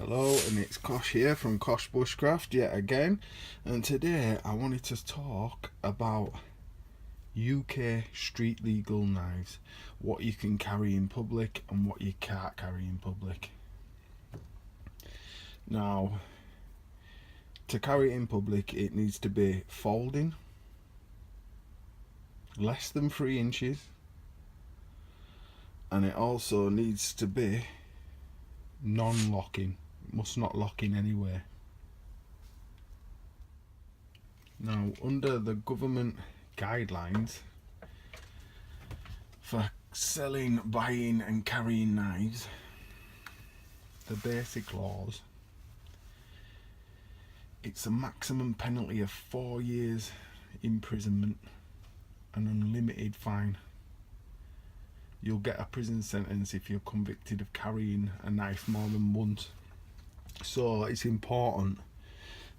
Hello, and it's Kosh here from Kosh Bushcraft yet again, and today I wanted to talk about UK street legal knives, what you can carry in public and what you can't carry in public. Now, to carry it in public it needs to be folding, less than 3 inches, and it also needs to be non-locking. It must not lock in anywhere. Now, under the government guidelines for selling, buying and carrying knives, the basic laws, it's a maximum penalty of 4 years imprisonment and unlimited fine. You'll get a prison sentence if you're convicted of carrying a knife more than once. So it's important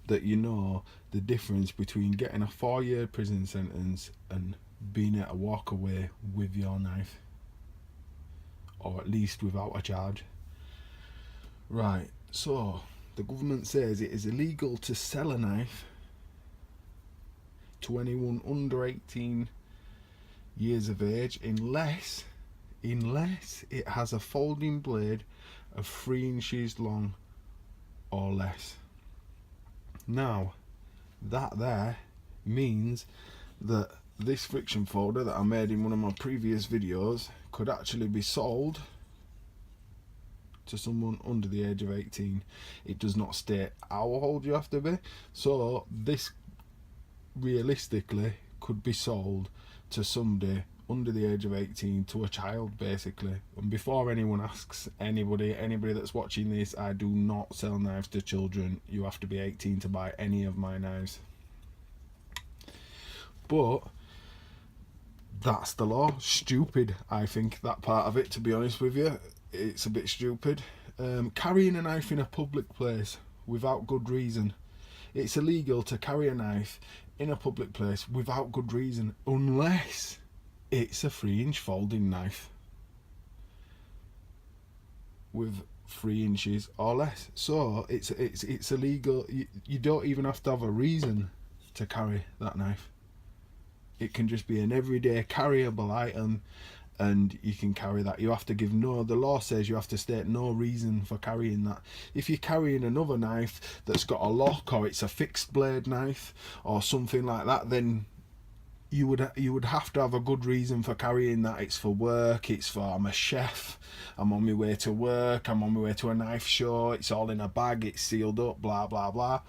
that you know the difference between getting a 4-year prison sentence and being able to walk away with your knife, or at least without a charge. Right, so the government says it is illegal to sell a knife to anyone under 18 years of age unless it has a folding blade of 3 inches long or less. Now, that there means that this friction folder that I made in one of my previous videos could actually be sold to someone under the age of 18. It does not state how old you have to be, so this realistically could be sold to somebody under the age of 18, to a child basically. And before anyone asks, anybody that's watching this, I do not sell knives to children. You have to be 18 to buy any of my knives. But that's the law. Stupid, I think, that part of it, to be honest with you. It's a bit stupid. Carrying a knife in a public place without good reason. It's illegal to carry a knife in a public place without good reason, unless it's a 3-inch folding knife with 3 inches or less. So it's illegal. You don't even have to have a reason to carry that knife. It can just be an everyday carryable item, and you can carry that. You have to give the law says you have to state no reason for carrying that. If you're carrying another knife that's got a lock, or it's a fixed blade knife or something like that, then you would have to have a good reason for carrying that. It's for work, it's for, I'm a chef, I'm on my way to work, I'm on my way to a knife show, it's all in a bag, it's sealed up, blah blah blah.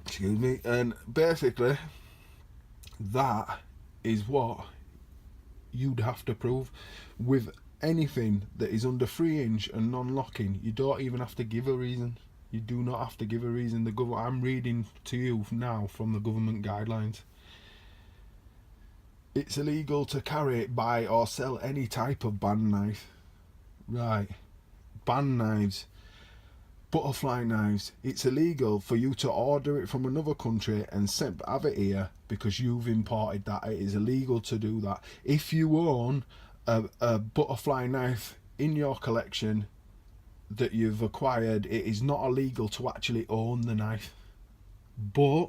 Excuse me. And basically that is what you'd have to prove with anything that is under 3 inch and non-locking. You don't even have to give a reason. You do not have to give a reason. I'm reading to you now from the government guidelines. It's illegal to carry, buy or sell any type of band knife. Right, band knives, butterfly knives. It's illegal for you to order it from another country and have it here because you've imported that. It is illegal to do that. If you own a butterfly knife in your collection that you've acquired, it is not illegal to actually own the knife, but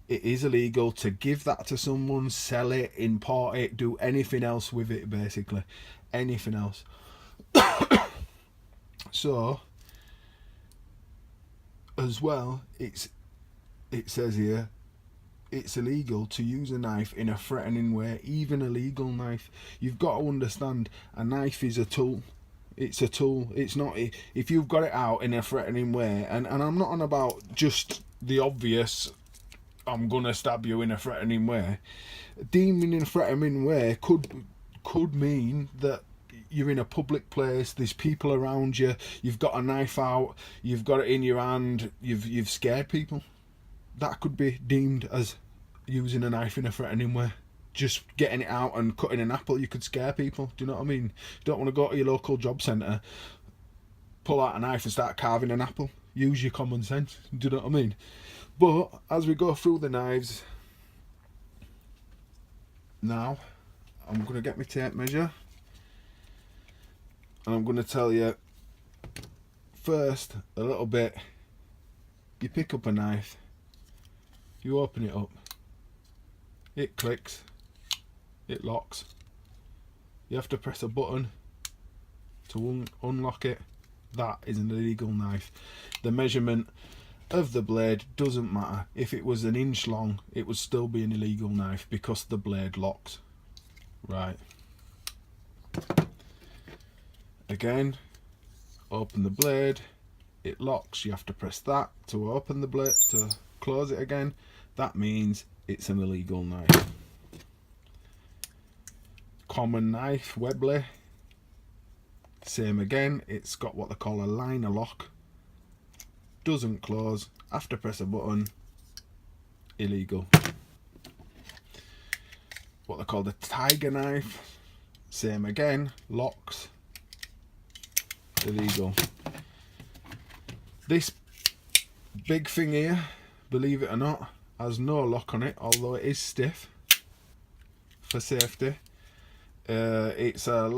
it is illegal to give that to someone, sell it, import it, do anything else with it, basically. Anything else. So, as well, it says here, it's illegal to use a knife in a threatening way, even a legal knife. You've got to understand, a knife is a tool. It's a tool. It's not, if you've got it out in a threatening way, and I'm not on about just the obvious, I'm gonna stab you in a threatening way. Deeming in a threatening way could mean that you're in a public place, there's people around you, you've got a knife out, you've got it in your hand, you've scared people. That could be deemed as using a knife in a threatening way. Just getting it out and cutting an apple, you could scare people. Do you know what I mean? You don't want to go to your local job centre, pull out a knife and start carving an apple. Use your common sense. Do you know what I mean? But as we go through the knives now, I'm going to get my tape measure and I'm going to tell you first a little bit, you pick up a knife, you open it up, it clicks, it locks, you have to press a button to unlock it. That is an illegal knife. The measurement of the blade doesn't matter. If it was an inch long, it would still be an illegal knife because the blade locks. Right. Again, open the blade, it locks, you have to press that to open the blade, to close it again. That means it's an illegal knife. Common knife, Webley, same again, it's got what they call a liner lock, doesn't close, have to press a button, illegal. What they call the tiger knife, same again, locks, illegal. This big thing here, believe it or not, has no lock on it, although it is stiff for safety. It's a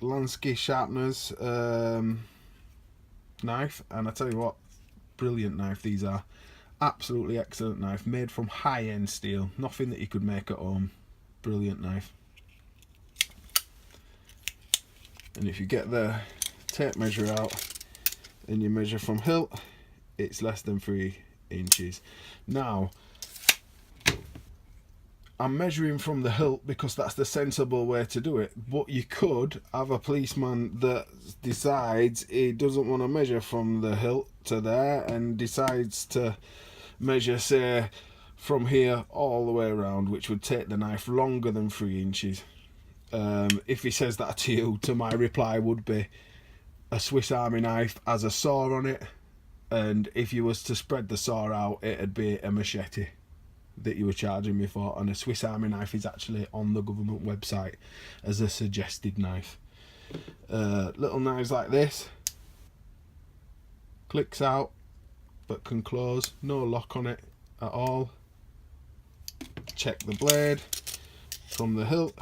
Lansky sharpener's knife, and I tell you what, brilliant knife these are. Absolutely excellent knife, made from high-end steel, nothing that you could make at home. Brilliant knife. And if you get the tape measure out and you measure from hilt, it's less than 3 inches. Now, I'm measuring from the hilt because that's the sensible way to do it, but you could have a policeman that decides he doesn't want to measure from the hilt to there and decides to measure, say, from here all the way around, which would take the knife longer than 3 inches. If he says that to you, to my reply would be a Swiss Army knife has a saw on it, and if you was to spread the saw out, it'd be a machete that you were charging me for, and a Swiss Army knife is actually on the government website as a suggested knife. Little knives like this, clicks out but can close, no lock on it at all. Check the blade from the hilt,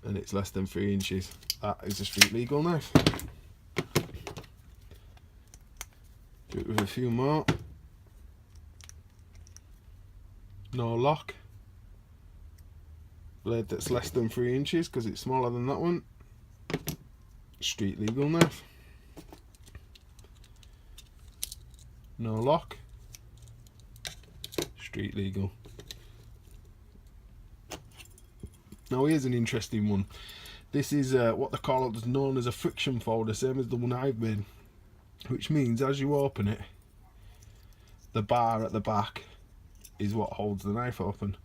and it's less than 3 inches. That is a street legal knife. Do it with a few more. No lock. Blade that's less than 3 inches because it's smaller than that one. Street legal knife. No lock. Street legal. Now here's an interesting one. This is what they call it, known as a friction folder, same as the one I've made. Which means as you open it, the bar at the back is what holds the knife open.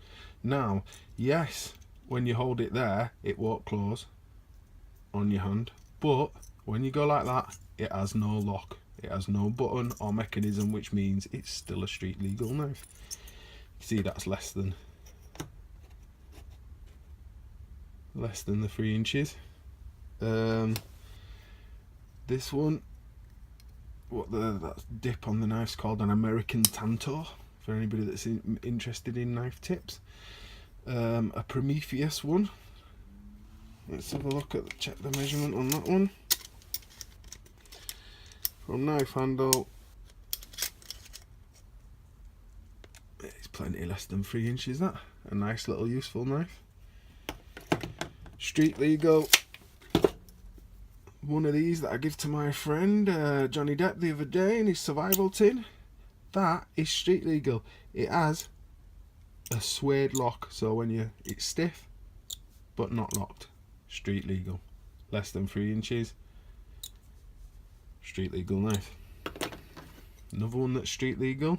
Now, yes, when you hold it there, it won't close on your hand, but when you go like that, it has no lock. It has no button or mechanism, which means it's still a street legal knife. You see, that's less than the 3 inches. This one, that dip on the knife's called an American Tanto, for anybody that's interested in knife tips. A Prometheus one. Let's have a look at check the measurement on that one. From knife handle, it's plenty less than 3 inches. That a nice little useful knife. Street legal. One of these that I give to my friend Johnny Depp the other day in his survival tin. That is street legal. It has a suede lock, so when it's stiff but not locked. Street legal. Less than 3 inches. Street legal knife. Another one that's street legal.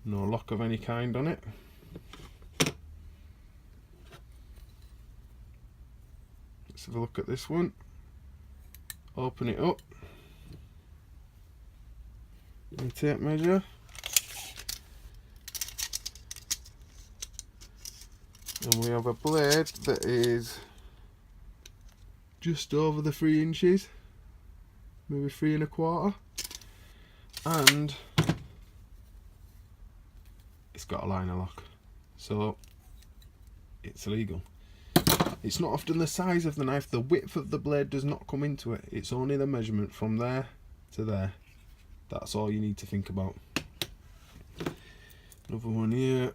No lock of any kind on it. Let's have a look at this one. Open it up. And tape measure. And we have a blade that is just over the 3 inches, maybe 3 1/4, and it's got a liner lock, so it's illegal. It's not often the size of the knife, the width of the blade does not come into it. It's only the measurement from there to there. That's all you need to think about. Another one here.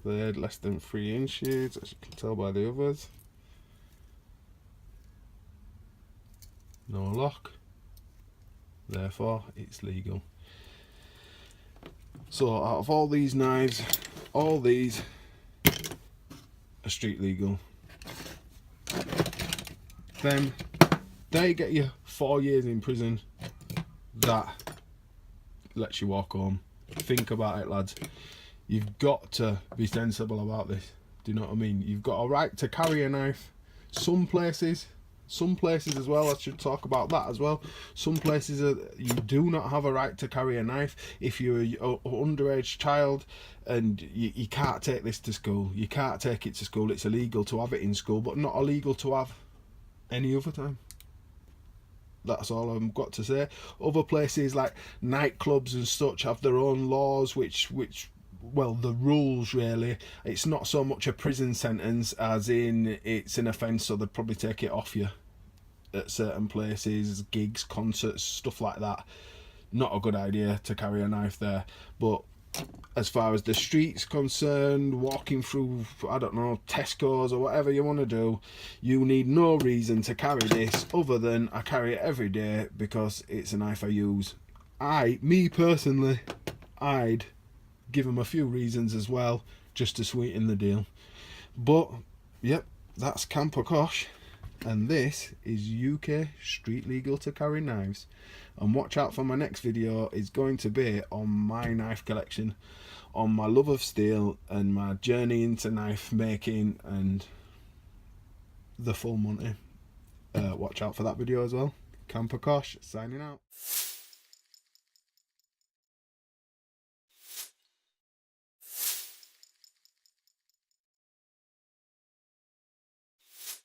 Blade less than 3 inches, as you can tell by the others. No lock. Therefore, it's legal. So, out of all these knives, all these are street legal. Then they get you 4 years in prison. That lets you walk home. Think about it, lads. You've got to be sensible about this. Do you know what I mean? You've got a right to carry a knife. Some places as well, I should talk about that as well. Some places you do not have a right to carry a knife. If you're an underage child and you can't take this to school, you can't take it to school. It's illegal to have it in school, but not illegal to have any other time. That's all I've got to say. Other places like nightclubs and such have their own laws, which well, the rules really. It's not so much a prison sentence as in it's an offence, so they'd probably take it off you at certain places, gigs, concerts, stuff like that. Not a good idea to carry a knife there. But as far as the street's concerned, walking through, I don't know, Tesco's or whatever you want to do, you need no reason to carry this other than I carry it every day because it's a knife I use. Me personally, I'd give them a few reasons as well, just to sweeten the deal. But, yep, that's Camper Kosh, and this is UK street legal to carry knives. And watch out for my next video, is going to be on my knife collection, on my love of steel and my journey into knife making and the full Monty. Watch out for that video as well. Camper Kosh, signing out.